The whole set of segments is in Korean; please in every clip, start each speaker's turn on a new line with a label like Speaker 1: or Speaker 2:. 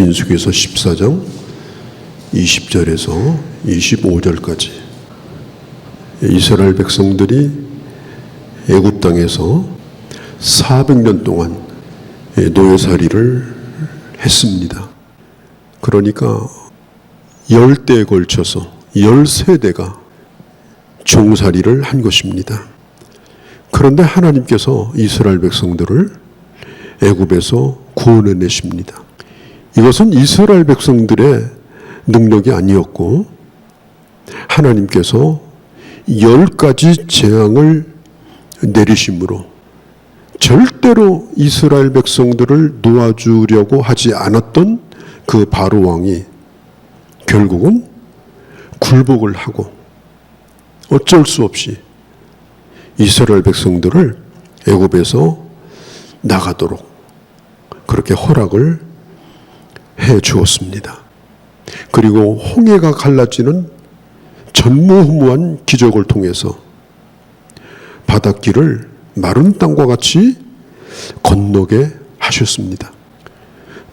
Speaker 1: 민수기에서 14장 20절에서 25절까지 이스라엘 백성들이 애굽 땅에서 400년 동안 노예살이를 했습니다. 그러니까 10대에 걸쳐서 13대가 종살이를 한 것입니다. 그런데 하나님께서 이스라엘 백성들을 애굽에서 구원해내십니다. 이것은 이스라엘 백성들의 능력이 아니었고 하나님께서 10가지 재앙을 내리심으로 절대로 이스라엘 백성들을 놓아주려고 하지 않았던 그 바로 왕이 결국은 굴복을 하고 어쩔 수 없이 이스라엘 백성들을 애굽에서 나가도록 그렇게 허락을 해 주었습니다. 그리고 홍해가 갈라지는 전무후무한 기적을 통해서 바닷길을 마른 땅과 같이 건너게 하셨습니다.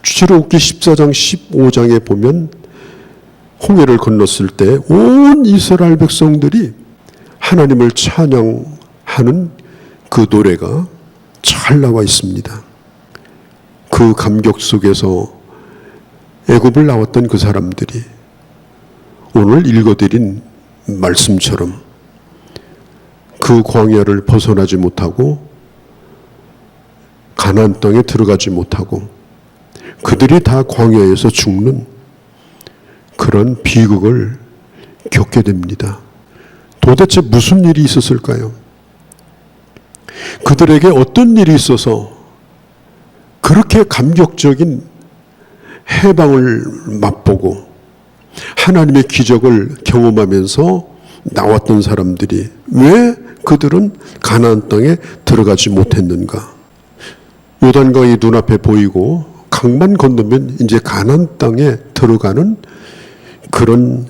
Speaker 1: 출애굽기 14장 15장에 보면 홍해를 건넜을 때 온 이스라엘 백성들이 하나님을 찬양하는 그 노래가 잘 나와 있습니다. 그 감격 속에서 애굽을 나왔던 그 사람들이 오늘 읽어드린 말씀처럼 그 광야를 벗어나지 못하고 가나안 땅에 들어가지 못하고 그들이 다 광야에서 죽는 그런 비극을 겪게 됩니다. 도대체 무슨 일이 있었을까요? 그들에게 어떤 일이 있어서 그렇게 감격적인 해방을 맛보고 하나님의 기적을 경험하면서 나왔던 사람들이 왜 그들은 가나안 땅에 들어가지 못했는가? 요단강이 눈앞에 보이고 강만 건너면 이제 가나안 땅에 들어가는 그런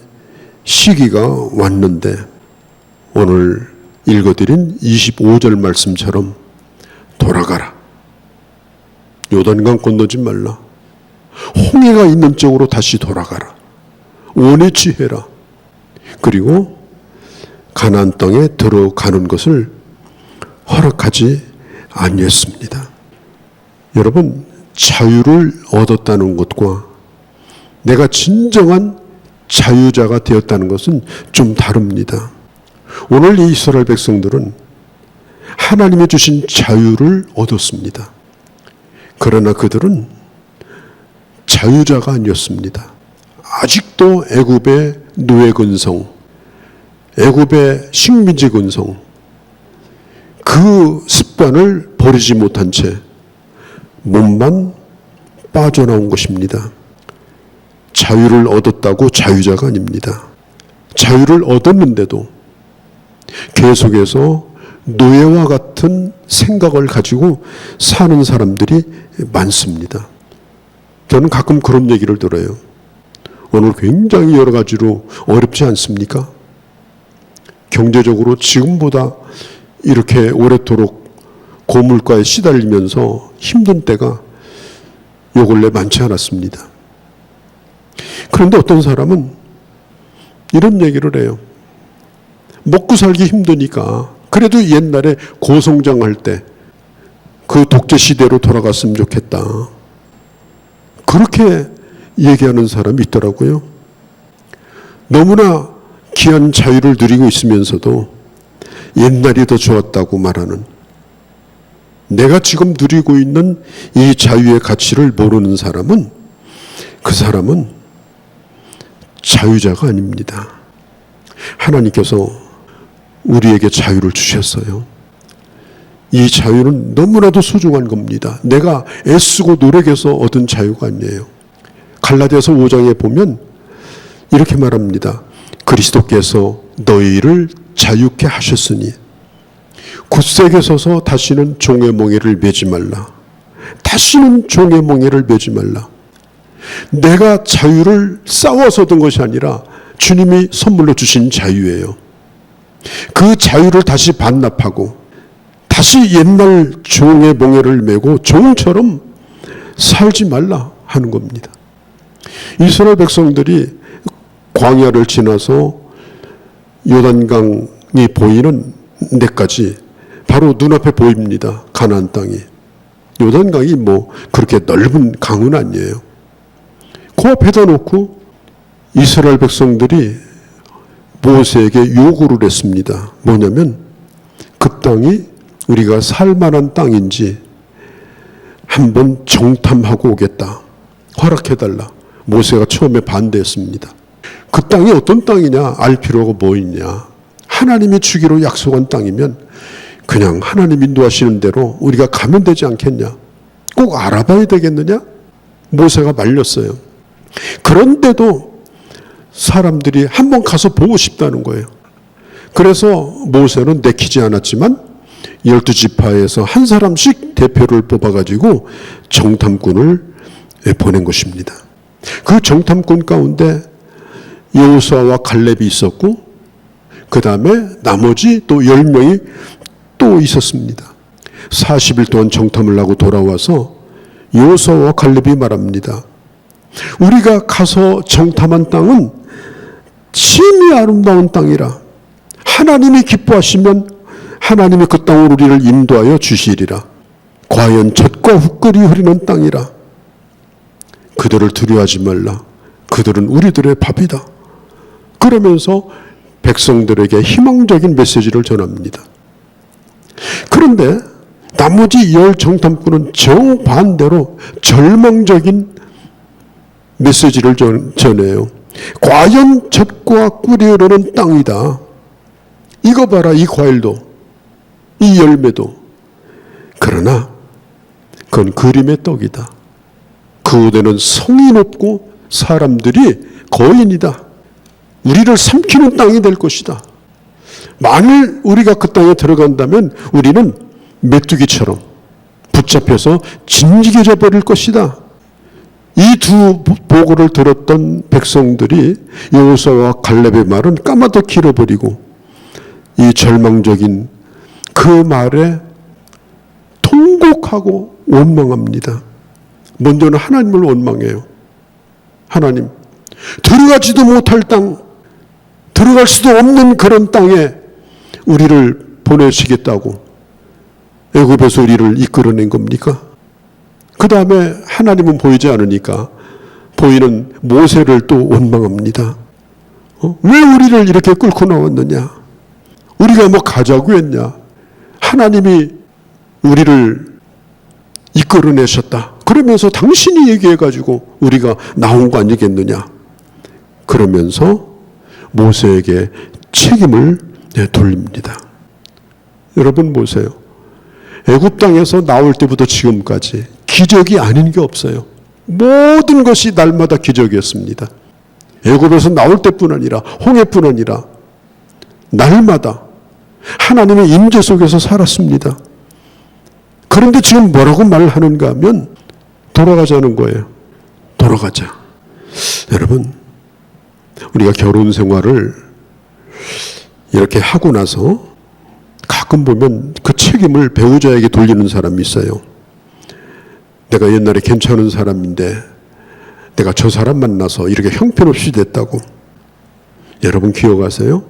Speaker 1: 시기가 왔는데 오늘 읽어드린 25절 말씀처럼 돌아가라. 요단강 건너지 말라. 홍해가 있는 쪽으로 다시 돌아가라. 원위치해라. 그리고 가나안 땅에 들어가는 것을 허락하지 아니했습니다. 여러분, 자유를 얻었다는 것과 내가 진정한 자유자가 되었다는 것은 좀 다릅니다. 오늘 이 이스라엘 백성들은 하나님이 주신 자유를 얻었습니다. 그러나 그들은 자유자가 아니었습니다. 아직도 애굽의 노예 근성, 애굽의 식민지 근성, 그 습관을 버리지 못한 채 몸만 빠져나온 것입니다. 자유를 얻었다고 자유자가 아닙니다. 자유를 얻었는데도 계속해서 노예와 같은 생각을 가지고 사는 사람들이 많습니다. 저는 가끔 그런 얘기를 들어요. 오늘 굉장히 여러 가지로 어렵지 않습니까? 경제적으로 지금보다 이렇게 오래도록 고물가에 시달리면서 힘든 때가 요 근래 많지 않았습니다. 그런데 어떤 사람은 이런 얘기를 해요. 먹고 살기 힘드니까 그래도 옛날에 고성장할 때 그 독재 시대로 돌아갔으면 좋겠다. 그렇게 얘기하는 사람이 있더라고요. 너무나 귀한 자유를 누리고 있으면서도 옛날이 더 좋았다고 말하는, 내가 지금 누리고 있는 이 자유의 가치를 모르는 사람은 그 사람은 자유자가 아닙니다. 하나님께서 우리에게 자유를 주셨어요. 이 자유는 너무나도 소중한 겁니다. 내가 애쓰고 노력해서 얻은 자유가 아니에요. 갈라디아서 5장에 보면 이렇게 말합니다. 그리스도께서 너희를 자유케 하셨으니 굳세게 서서 다시는 종의 멍에를 매지 말라. 다시는 종의 멍에를 매지 말라. 내가 자유를 싸워서 얻은 것이 아니라 주님이 선물로 주신 자유예요. 그 자유를 다시 반납하고 다시 옛날 종의 멍에를 메고 종처럼 살지 말라 하는 겁니다. 이스라엘 백성들이 광야를 지나서 요단강이 보이는 데까지 바로 눈앞에 보입니다. 가나안 땅이. 요단강이 뭐 그렇게 넓은 강은 아니에요. 그 앞에다 놓고 이스라엘 백성들이 모세에게 요구를 했습니다. 뭐냐면 그 땅이 우리가 살만한 땅인지 한번 정탐하고 오겠다. 허락해달라. 모세가 처음에 반대했습니다. 그 땅이 어떤 땅이냐 알 필요가 뭐 있냐. 하나님이 주기로 약속한 땅이면 그냥 하나님 인도하시는 대로 우리가 가면 되지 않겠냐. 꼭 알아봐야 되겠느냐. 모세가 말렸어요. 그런데도 사람들이 한번 가서 보고 싶다는 거예요. 그래서 모세는 내키지 않았지만 12지파에서 한 사람씩 대표를 뽑아가지고 정탐꾼을 보낸 것입니다. 그 정탐꾼 가운데 여호수아와 갈렙이 있었고 그 다음에 나머지 또 10명이 또 있었습니다. 40일 동안 정탐을 하고 돌아와서 여호수아와 갈렙이 말합니다. 우리가 가서 정탐한 땅은 심히 아름다운 땅이라. 하나님이 기뻐하시면 하나님이 그 땅으로 우리를 인도하여 주시리라. 과연 젖과 훅거리 흐르는 땅이라. 그들을 두려워하지 말라. 그들은 우리들의 밥이다. 그러면서 백성들에게 희망적인 메시지를 전합니다. 그런데 나머지 10 정탐꾼은 정반대로 절망적인 메시지를 전해요. 과연 젖과 꿀이 흐르는 땅이다. 이거 봐라, 이 과일도, 이 열매도. 그러나 그건 그림의 떡이다. 그곳에는 성이 높고 사람들이 거인이다. 우리를 삼키는 땅이 될 것이다. 만일 우리가 그 땅에 들어간다면 우리는 메뚜기처럼 붙잡혀서 진지겨져 버릴 것이다. 이 두 보고를 들었던 백성들이 여호수아와 갈렙의 말은 까마득히 잃어버리고 이 절망적인 그 말에 통곡하고 원망합니다. 먼저는 하나님을 원망해요. 하나님, 들어가지도 못할 땅, 들어갈 수도 없는 그런 땅에 우리를 보내시겠다고 애굽에서 우리를 이끌어낸 겁니까? 그 다음에 하나님은 보이지 않으니까 보이는 모세를 또 원망합니다. 왜 우리를 이렇게 끌고 나왔느냐? 우리가 뭐 가자고 했냐? 하나님이 우리를 이끌어내셨다. 그러면서 당신이 얘기해가지고 우리가 나온 거 아니겠느냐? 그러면서 모세에게 책임을 돌립니다. 여러분 보세요. 애굽 땅에서 나올 때부터 지금까지 기적이 아닌 게 없어요. 모든 것이 날마다 기적이었습니다. 애굽에서 나올 때뿐 아니라 홍해뿐 아니라 날마다 하나님의 임재 속에서 살았습니다. 그런데 지금 뭐라고 말하는가 하면 돌아가자는 거예요. 돌아가자. 여러분, 우리가 결혼 생활을 이렇게 하고 나서 가끔 보면 그 책임을 배우자에게 돌리는 사람이 있어요. 내가 옛날에 괜찮은 사람인데 내가 저 사람 만나서 이렇게 형편없이 됐다고. 여러분 기억하세요?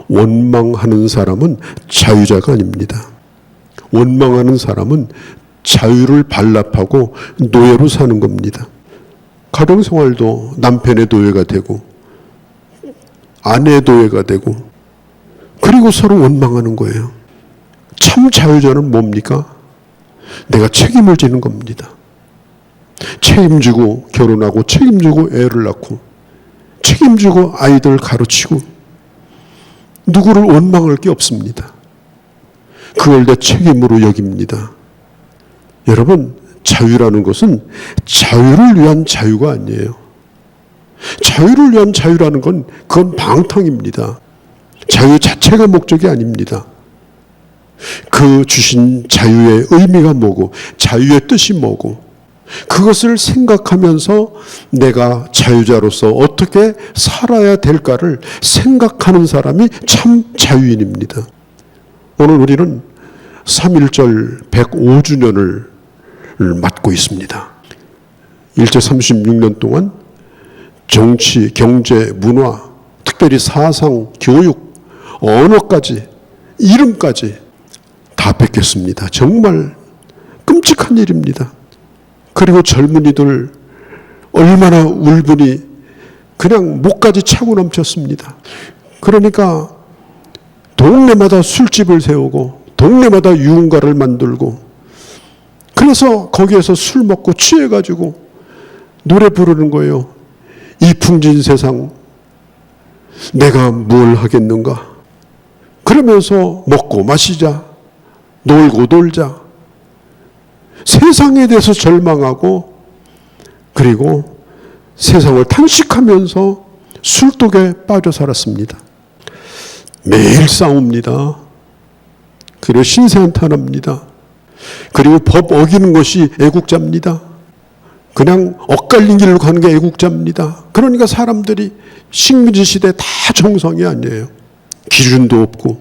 Speaker 1: 원망하는 사람은 자유자가 아닙니다. 원망하는 사람은 자유를 반납하고 노예로 사는 겁니다. 가정생활도 남편의 노예가 되고 아내의 노예가 되고 그리고 서로 원망하는 거예요. 참 자유자는 뭡니까? 내가 책임을 지는 겁니다. 책임지고 결혼하고 책임지고 애를 낳고 책임지고 아이들 가르치고 누구를 원망할 게 없습니다. 그걸 내 책임으로 여깁니다. 여러분, 자유라는 것은 자유를 위한 자유가 아니에요. 자유를 위한 자유라는 건 그건 방탕입니다. 자유 자체가 목적이 아닙니다. 그 주신 자유의 의미가 뭐고 자유의 뜻이 뭐고 그것을 생각하면서 내가 자유자로서 어떻게 살아야 될까를 생각하는 사람이 참 자유인입니다. 오늘 우리는 3.1절 105주년을 맞고 있습니다. 일제 36년 동안 정치, 경제, 문화, 특별히 사상, 교육, 언어까지, 이름까지 다 뺏겼습니다. 정말 끔찍한 일입니다. 그리고 젊은이들 얼마나 울분이 그냥 목까지 차고 넘쳤습니다. 그러니까 동네마다 술집을 세우고 동네마다 유흥가를 만들고 그래서 거기에서 술 먹고 취해가지고 노래 부르는 거예요. 이 풍진 세상 내가 뭘 하겠는가. 그러면서 먹고 마시자, 놀고 놀자. 세상에 대해서 절망하고 그리고 세상을 탄식하면서 술독에 빠져 살았습니다. 매일 싸웁니다. 그리고 신세한탄합니다. 그리고 법 어기는 것이 애국자입니다. 그냥 엇갈린 길로 가는 게 애국자입니다. 그러니까 사람들이 식민지 시대 다 정상이 아니에요. 기준도 없고.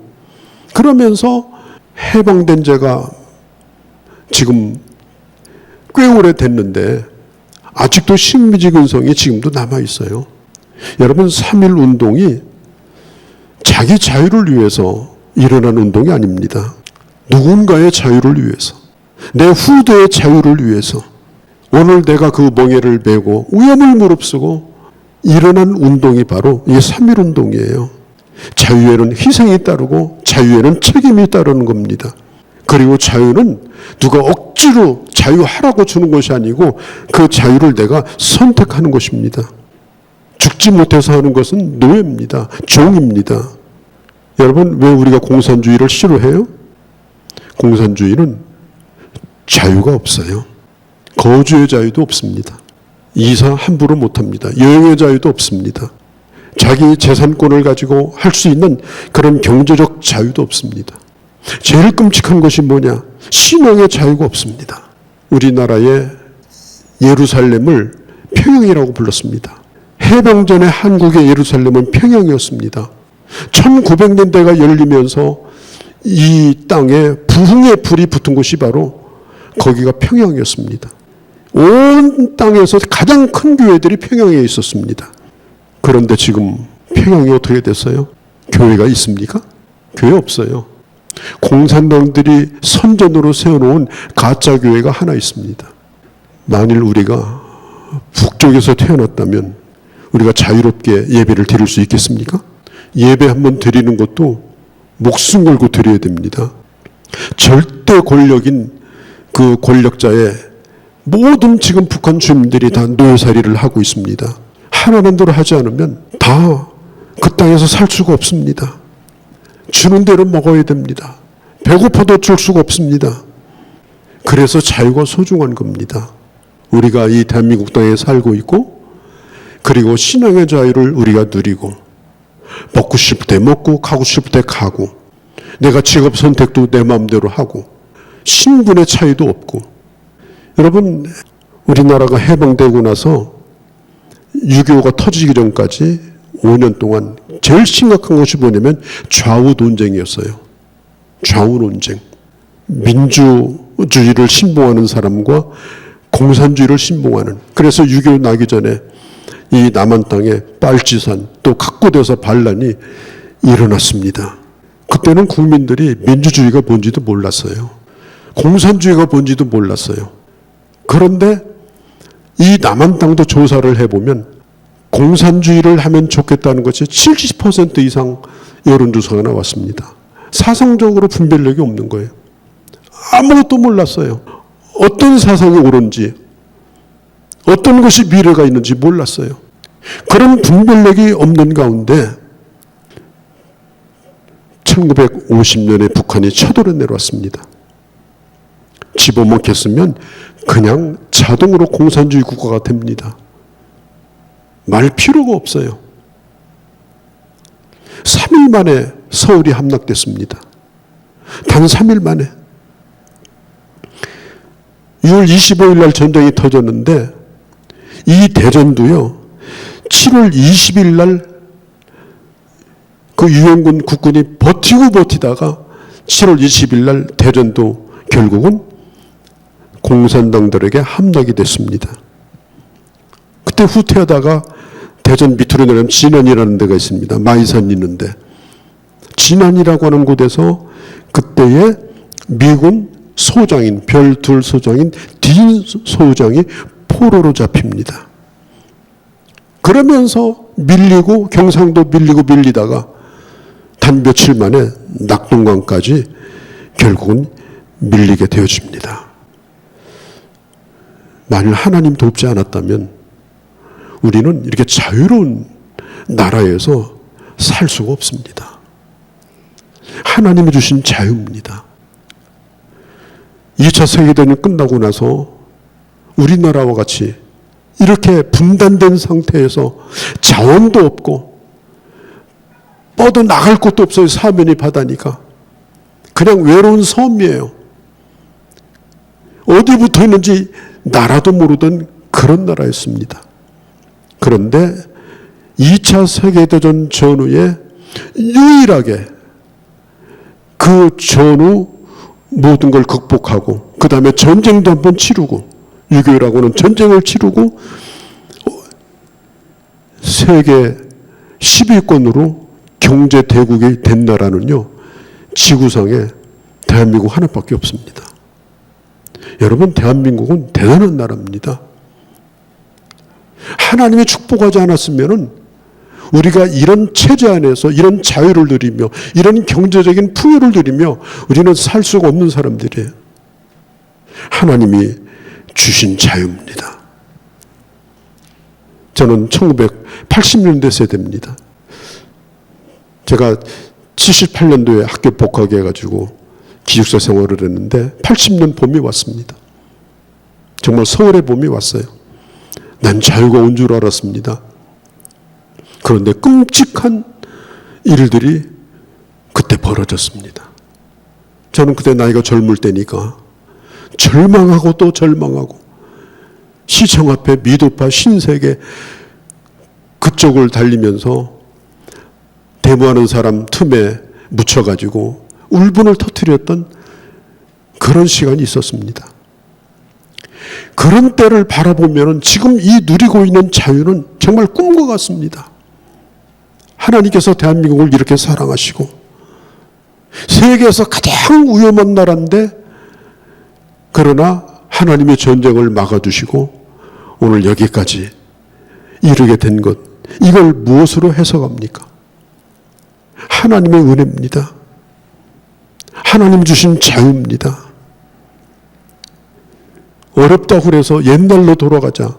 Speaker 1: 그러면서 해방된 지가 지금 꽤 오래 됐는데 아직도 식민지 근성이 지금도 남아있어요. 여러분 3.1 운동이 자기 자유를 위해서 일어난 운동이 아닙니다. 누군가의 자유를 위해서, 내 후대의 자유를 위해서 오늘 내가 그 멍에를 메고 위험을 무릅쓰고 일어난 운동이 바로 이 3.1 운동이에요. 자유에는 희생이 따르고 자유에는 책임이 따르는 겁니다. 그리고 자유는 누가 억지로 자유하라고 주는 것이 아니고 그 자유를 내가 선택하는 것입니다. 죽지 못해서 하는 것은 노예입니다. 종입니다. 여러분 왜 우리가 공산주의를 싫어해요? 공산주의는 자유가 없어요. 거주의 자유도 없습니다. 이사 함부로 못합니다. 여행의 자유도 없습니다. 자기 재산권을 가지고 할 수 있는 그런 경제적 자유도 없습니다. 제일 끔찍한 것이 뭐냐? 신앙의 자유가 없습니다. 우리나라의 예루살렘을 평양이라고 불렀습니다. 해방 전에 한국의 예루살렘은 평양이었습니다. 1900년대가 열리면서 이 땅에 부흥의 불이 붙은 곳이 바로 거기가 평양이었습니다. 온 땅에서 가장 큰 교회들이 평양에 있었습니다. 그런데 지금 평양이 어떻게 됐어요? 교회가 있습니까? 교회 없어요. 공산당들이 선전으로 세워놓은 가짜 교회가 하나 있습니다. 만일 우리가 북쪽에서 태어났다면 우리가 자유롭게 예배를 드릴 수 있겠습니까? 예배 한번 드리는 것도 목숨 걸고 드려야 됩니다. 절대 권력인 그 권력자의 모든 지금 북한 주민들이 다 노예살이를 하고 있습니다. 하라는 대로 하지 않으면 다 그 땅에서 살 수가 없습니다. 주는 대로 먹어야 됩니다. 배고파도 줄 수가 없습니다. 그래서 자유가 소중한 겁니다. 우리가 이 대한민국 땅에 살고 있고 그리고 신앙의 자유를 우리가 누리고 먹고 싶을 때 먹고 가고 싶을 때 가고 내가 직업 선택도 내 마음대로 하고 신분의 차이도 없고 여러분 우리나라가 해방되고 나서 6.25가 터지기 전까지 5년 동안 제일 심각한 것이 뭐냐면 좌우 논쟁이었어요. 좌우 논쟁. 민주주의를 신봉하는 사람과 공산주의를 신봉하는. 그래서 6.25 나기 전에 이 남한 땅에 빨치산 또 각곳에서 반란이 일어났습니다. 그때는 국민들이 민주주의가 뭔지도 몰랐어요. 공산주의가 뭔지도 몰랐어요. 그런데 이 남한 땅도 조사를 해보면 공산주의를 하면 좋겠다는 것이 70% 이상 여론조사가 나왔습니다. 사상적으로 분별력이 없는 거예요. 아무것도 몰랐어요. 어떤 사상이 옳은지 어떤 것이 미래가 있는지 몰랐어요. 그런 분별력이 없는 가운데 1950년에 북한이 쳐들어 내려왔습니다. 집어먹혔으면 그냥 자동으로 공산주의 국가가 됩니다. 말 필요가 없어요. 3일 만에 서울이 함락됐습니다. 단 3일 만에. 6월 25일 날 전쟁이 터졌는데 이 대전도요. 7월 20일 날 그 유엔군 국군이 버티다가 7월 20일 날 대전도 결국은 공산당들에게 함락이 됐습니다. 그때 후퇴하다가 대전 밑으로 내려가면 진안이라는 데가 있습니다. 마이산이 있는데 진안이라고 하는 곳에서 그때의 미군 소장인 별2 소장인 딘 소장이 포로로 잡힙니다. 그러면서 밀리고 경상도 밀리다가 단 며칠 만에 낙동강까지 결국은 밀리게 되어집니다. 만일 하나님 돕지 않았다면 우리는 이렇게 자유로운 나라에서 살 수가 없습니다. 하나님이 주신 자유입니다. 2차 세계대전이 끝나고 나서 우리나라와 같이 이렇게 분단된 상태에서 자원도 없고 뻗어 나갈 곳도 없어요. 사면이 바다니까. 그냥 외로운 섬이에요. 어디 붙어 있는지 나라도 모르던 그런 나라였습니다. 그런데 2차 세계대전 전후에 유일하게 그 전후 모든 걸 극복하고 그 다음에 전쟁도 한번 치르고 6.25라고는 전쟁을 치르고 세계 10위권으로 경제대국이 된 나라는요, 지구상에 대한민국 하나밖에 없습니다. 여러분, 대한민국은 대단한 나라입니다. 하나님이 축복하지 않았으면 우리가 이런 체제 안에서 이런 자유를 누리며 이런 경제적인 풍요를 누리며 우리는 살 수가 없는 사람들이에요. 하나님이 주신 자유입니다. 저는 1980년대 세대입니다. 제가 78년도에 학교 복학해가지고 기숙사 생활을 했는데 80년 봄이 왔습니다. 정말 서울의 봄이 왔어요. 난 자유가 온 줄 알았습니다. 그런데 끔찍한 일들이 그때 벌어졌습니다. 저는 그때 나이가 젊을 때니까 절망하고 또 절망하고 시청 앞에 미도파 신세계 그쪽을 달리면서 데모하는 사람 틈에 묻혀가지고 울분을 터뜨렸던 그런 시간이 있었습니다. 그런 때를 바라보면 지금 이 누리고 있는 자유는 정말 꿈과 같습니다. 하나님께서 대한민국을 이렇게 사랑하시고 세계에서 가장 위험한 나라인데 그러나 하나님의 전쟁을 막아주시고 오늘 여기까지 이르게 된 것, 이걸 무엇으로 해석합니까? 하나님의 은혜입니다. 하나님 주신 자유입니다. 어렵다고 그래서 옛날로 돌아가자.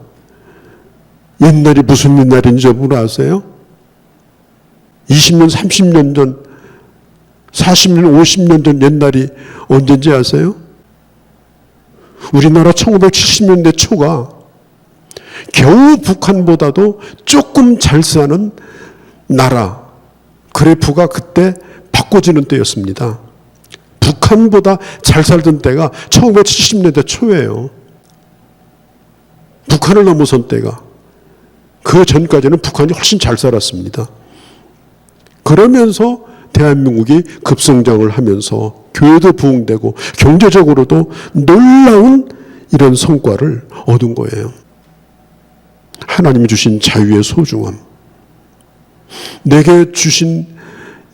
Speaker 1: 옛날이 무슨 옛날인지 여러분 아세요? 20년, 30년 전, 40년, 50년 전 옛날이 언제인지 아세요? 우리나라 1970년대 초가 겨우 북한보다도 조금 잘 사는 나라 그래프가 그때 바꿔지는 때였습니다. 북한보다 잘 살던 때가 1970년대 초예요. 북한을 넘어선 때가. 그 전까지는 북한이 훨씬 잘 살았습니다. 그러면서 대한민국이 급성장을 하면서 교회도 부흥되고 경제적으로도 놀라운 이런 성과를 얻은 거예요. 하나님이 주신 자유의 소중함, 내게 주신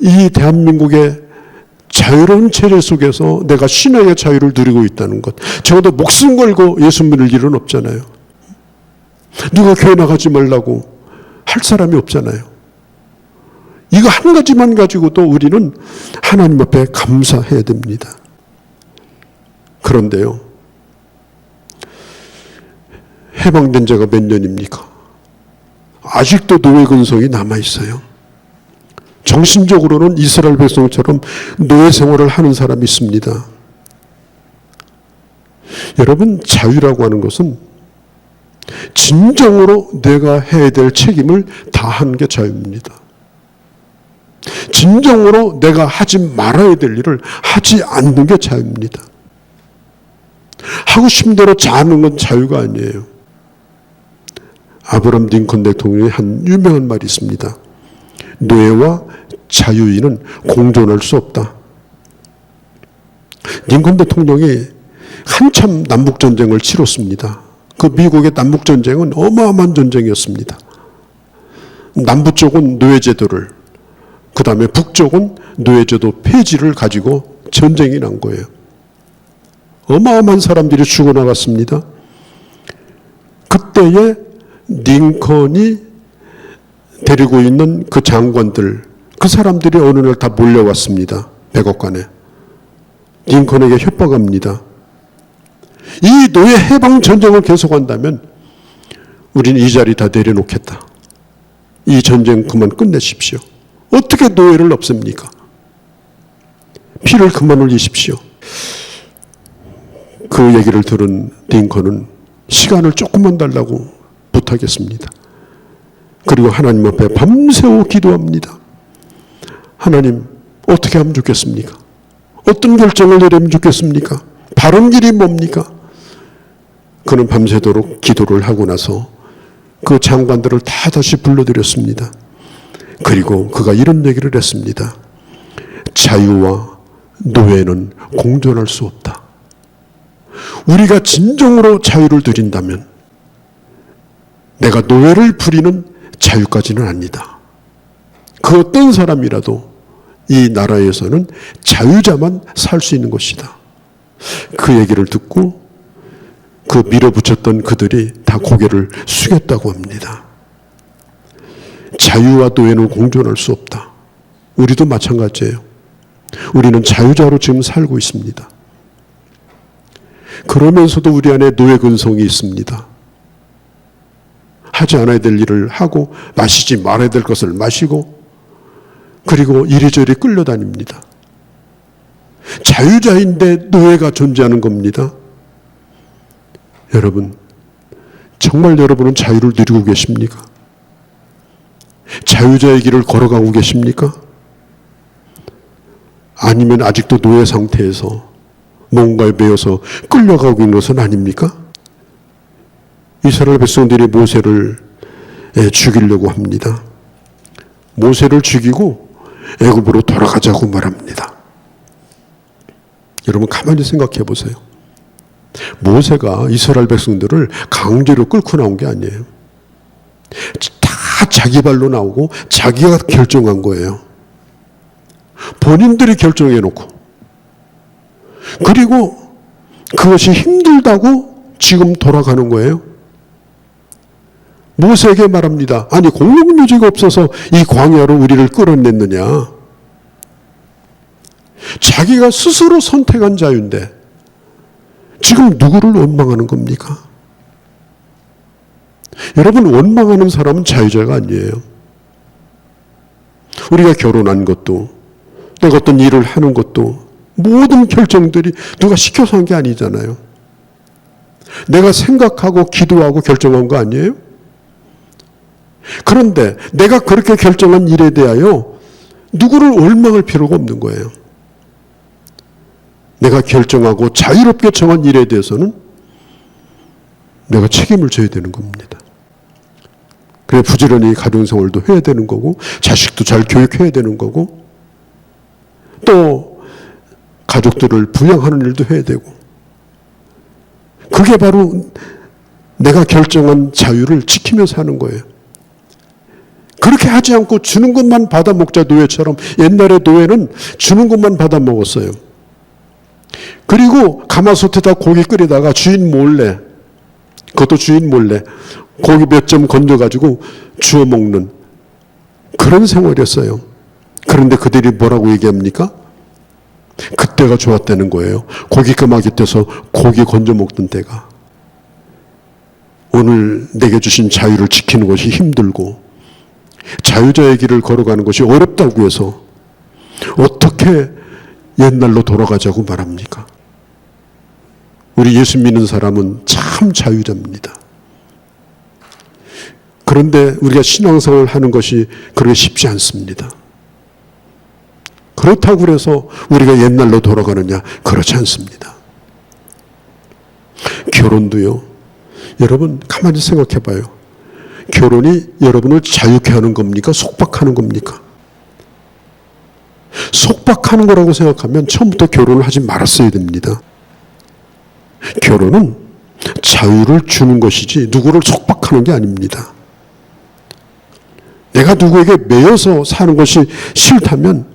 Speaker 1: 이 대한민국의 자유로운 체제 속에서 내가 신앙의 자유를 누리고 있다는 것, 적어도 목숨 걸고 예수 믿을 일은 없잖아요. 누가 교회 나가지 말라고 할 사람이 없잖아요. 이거 한 가지만 가지고도 우리는 하나님 앞에 감사해야 됩니다. 그런데요, 해방된 지가 몇 년입니까? 아직도 노예 근성이 남아있어요. 정신적으로는 이스라엘 백성처럼 노예 생활을 하는 사람이 있습니다. 여러분, 자유라고 하는 것은 진정으로 내가 해야 될 책임을 다하는 게 자유입니다. 진정으로 내가 하지 말아야 될 일을 하지 않는 게 자유입니다. 하고 싶은 대로 자는 건 자유가 아니에요. 아브라함 링컨 대통령의 한 유명한 말이 있습니다. 노예와 자유인은 공존할 수 없다. 링컨 대통령이 한참 남북전쟁을 치렀습니다. 그 미국의 남북전쟁은 어마어마한 전쟁이었습니다. 남부 쪽은 노예제도를, 그 다음에 북쪽은 노예제도 폐지를 가지고 전쟁이 난 거예요. 어마어마한 사람들이 죽어나갔습니다. 그때에 링컨이 데리고 있는 그 장관들, 그 사람들이 어느 날 다 몰려왔습니다. 백악관에. 링컨에게 협박합니다. 이 노예 해방 전쟁을 계속한다면 우리는 이 자리 다 내려놓겠다. 이 전쟁 그만 끝내십시오. 어떻게 노예를 없앱니까? 피를 그만 흘리십시오. 그 얘기를 들은 링컨은 시간을 조금만 달라고 부탁했습니다. 그리고 하나님 앞에 밤새워 기도합니다. 하나님, 어떻게 하면 좋겠습니까? 어떤 결정을 내리면 좋겠습니까? 바른 길이 뭡니까? 그는 밤새도록 기도를 하고 나서 그 장관들을 다 다시 불러들였습니다. 그리고 그가 이런 얘기를 했습니다. 자유와 노예는 공존할 수 없다. 우리가 진정으로 자유를 누린다면 내가 노예를 부리는 자유까지는 아니다. 그 어떤 사람이라도 이 나라에서는 자유자만 살 수 있는 것이다. 그 얘기를 듣고 그 밀어붙였던 그들이 다 고개를 숙였다고 합니다. 자유와 노예는 공존할 수 없다. 우리도 마찬가지예요. 우리는 자유자로 지금 살고 있습니다. 그러면서도 우리 안에 노예 근성이 있습니다. 하지 않아야 될 일을 하고 마시지 말아야 될 것을 마시고 그리고 이리저리 끌려다닙니다. 자유자인데 노예가 존재하는 겁니다. 여러분, 정말 여러분은 자유를 누리고 계십니까? 자유자의 길을 걸어가고 계십니까? 아니면 아직도 노예 상태에서 뭔가에 매여서 끌려가고 있는 것은 아닙니까? 이스라엘 백성들이 모세를 죽이려고 합니다. 모세를 죽이고 애굽으로 돌아가자고 말합니다. 여러분 가만히 생각해 보세요. 모세가 이스라엘 백성들을 강제로 끌고 나온 게 아니에요. 다 자기 발로 나오고 자기가 결정한 거예요. 본인들이 결정해 놓고 그리고 그것이 힘들다고 지금 돌아가는 거예요. 모세에게 말합니다. 아니 공동묘지가 없어서 이 광야로 우리를 끌어냈느냐. 자기가 스스로 선택한 자유인데 지금 누구를 원망하는 겁니까? 여러분, 원망하는 사람은 자유자가 아니에요. 우리가 결혼한 것도 내가 어떤 일을 하는 것도 모든 결정들이 누가 시켜서 한 게 아니잖아요. 내가 생각하고 기도하고 결정한 거 아니에요? 그런데 내가 그렇게 결정한 일에 대하여 누구를 원망할 필요가 없는 거예요. 내가 결정하고 자유롭게 정한 일에 대해서는 내가 책임을 져야 되는 겁니다. 그래 부지런히 가정생활도 해야 되는 거고 자식도 잘 교육해야 되는 거고 또 가족들을 부양하는 일도 해야 되고 그게 바로 내가 결정한 자유를 지키면서 하는 거예요. 그렇게 하지 않고 주는 것만 받아 먹자 노예처럼 옛날에 노예는 주는 것만 받아 먹었어요. 그리고 가마솥에다 고기 끓이다가 주인 몰래 그것도 주인 몰래 고기 몇 점 건져가지고 주워 먹는 그런 생활이었어요. 그런데 그들이 뭐라고 얘기합니까? 그때가 좋았다는 거예요. 고기 까마귀 떼서 고기 건져 먹던 때가. 오늘 내게 주신 자유를 지키는 것이 힘들고 자유자의 길을 걸어가는 것이 어렵다고 해서 어떻게 옛날로 돌아가자고 말합니까? 우리 예수 믿는 사람은 참 자유자입니다. 그런데 우리가 신앙생활을 하는 것이 그렇게 쉽지 않습니다. 그렇다고 해서 우리가 옛날로 돌아가느냐? 그렇지 않습니다. 결혼도요. 여러분 가만히 생각해 봐요. 결혼이 여러분을 자유케 하는 겁니까? 속박하는 겁니까? 속박하는 거라고 생각하면 처음부터 결혼을 하지 말았어야 됩니다. 결혼은 자유를 주는 것이지 누구를 속박하는 게 아닙니다. 내가 누구에게 매여서 사는 것이 싫다면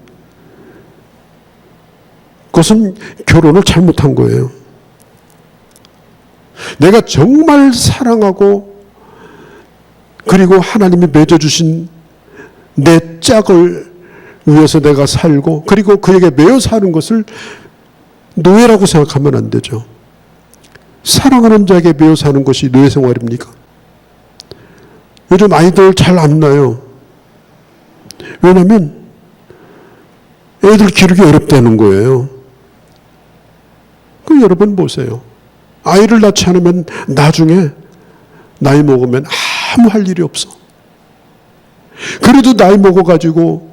Speaker 1: 그것은 결혼을 잘못한 거예요. 내가 정말 사랑하고 그리고 하나님이 맺어주신 내 짝을 위해서 내가 살고 그리고 그에게 매여 사는 것을 노예라고 생각하면 안 되죠. 사랑하는 자에게 매여 사는 것이 노예 생활입니까? 요즘 아이들 잘 안 낳아요. 왜냐하면 애들 기르기 어렵다는 거예요. 그 여러분 보세요. 아이를 낳지 않으면 나중에 나이 먹으면 아무 할 일이 없어. 그래도 나이 먹어가지고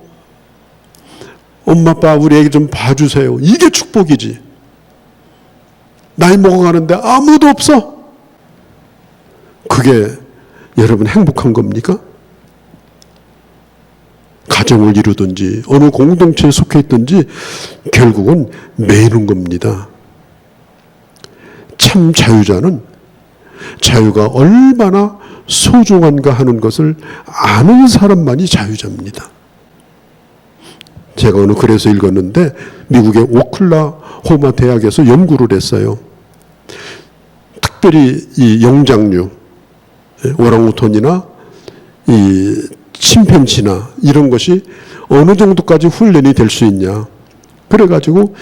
Speaker 1: 엄마 아빠 우리 애기 좀 봐주세요. 이게 축복이지. 나이 먹어가는데 아무도 없어. 그게 여러분 행복한 겁니까? 가정을 이루든지 어느 공동체에 속해 있든지 결국은 매이는 겁니다. 참 자유자는 자유가 얼마나 소중한가 하는 것을 아는 사람만이 자유자입니다. 제가 어느 글에서 읽었는데 미국의 오클라호마 대학에서 연구를 했어요. 특별히 이 영장류, 오랑우탄이나 이 침팬지나 이런 것이 어느 정도까지 훈련이 될 수 있냐. 그래가지고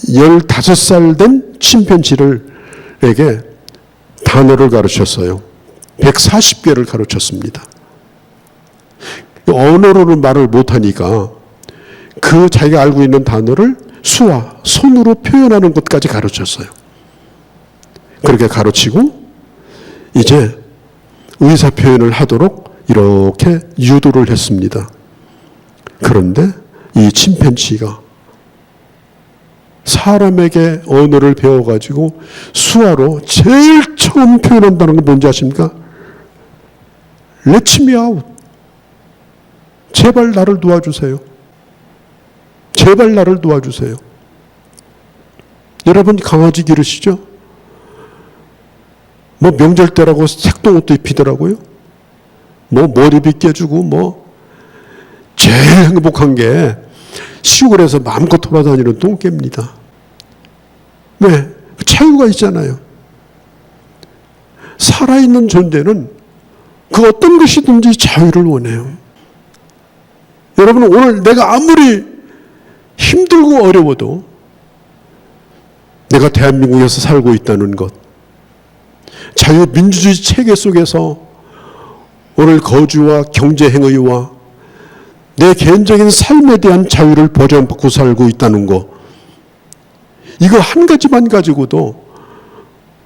Speaker 1: 15살 된 침팬지에게 단어를 가르쳤어요. 140개를 가르쳤습니다. 언어로는 말을 못하니까 그 자기가 알고 있는 단어를 수와 손으로 표현하는 것까지 가르쳤어요. 그렇게 가르치고 이제 의사 표현을 하도록 이렇게 유도를 했습니다. 그런데 이 침팬지가 사람에게 언어를 배워가지고 수화로 제일 처음 표현한다는 건 뭔지 아십니까? Let me out. 제발 나를 도와주세요. 제발 나를 도와주세요. 여러분 강아지 기르시죠? 뭐 명절 때라고 색동옷도 입히더라고요. 뭐 머리빗 껴주고 제일 행복한 게 시골에서 마음껏 돌아다니는 똥개입니다. 왜? 자유가 있잖아요. 살아있는 존재는 그 어떤 것이든지 자유를 원해요. 여러분 오늘 내가 아무리 힘들고 어려워도 내가 대한민국에서 살고 있다는 것, 자유민주주의 체계 속에서 오늘 거주와 경제행위와 내 개인적인 삶에 대한 자유를 보장받고 살고 있다는 것, 이거 한 가지만 가지고도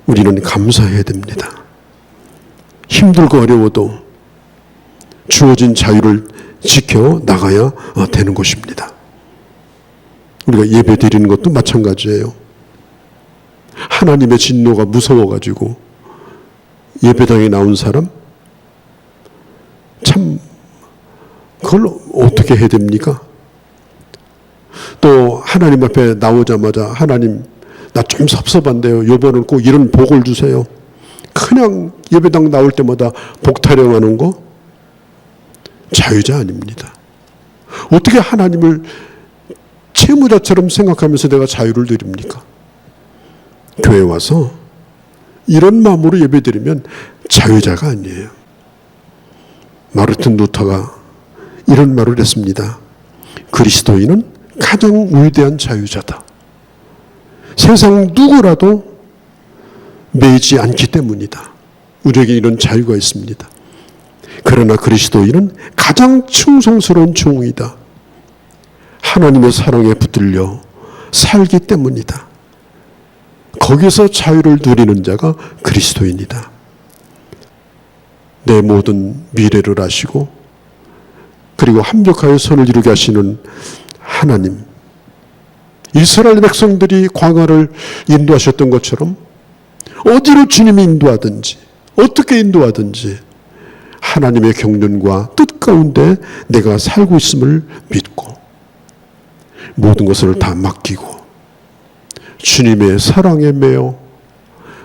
Speaker 1: 우리는 감사해야 됩니다. 힘들고 어려워도 주어진 자유를 지켜 나가야 되는 것입니다. 우리가 예배 드리는 것도 마찬가지예요. 하나님의 진노가 무서워가지고 예배당에 나온 사람 참 그걸 어떻게 해야 됩니까? 또 하나님 앞에 나오자마자 하나님 나 좀 섭섭한데요. 이번은 꼭 이런 복을 주세요. 그냥 예배당 나올 때마다 복 타령하는 거 자유자 아닙니다. 어떻게 하나님을 채무자처럼 생각하면서 내가 자유를 드립니까? 교회 와서 이런 마음으로 예배드리면 자유자가 아니에요. 마르틴 루터가 이런 말을 했습니다. 그리스도인은 가장 위대한 자유자다. 세상 누구라도 매이지 않기 때문이다. 우리에게 이런 자유가 있습니다. 그러나 그리스도인은 가장 충성스러운 종이다. 하나님의 사랑에 붙들려 살기 때문이다. 거기서 자유를 누리는 자가 그리스도인이다. 내 모든 미래를 아시고 그리고 합력하여 선을 이루게 하시는 하나님, 이스라엘 백성들이 광야를 인도하셨던 것처럼 어디로 주님이 인도하든지 어떻게 인도하든지 하나님의 경륜과 뜻 가운데 내가 살고 있음을 믿고 모든 것을 다 맡기고 주님의 사랑에 매여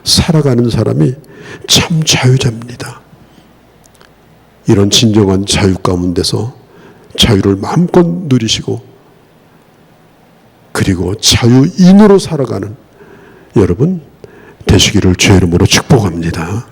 Speaker 1: 살아가는 사람이 참 자유자입니다. 이런 진정한 자유 가운데서 자유를 마음껏 누리시고 그리고 자유인으로 살아가는 여러분 되시기를 주의 이름으로 축복합니다.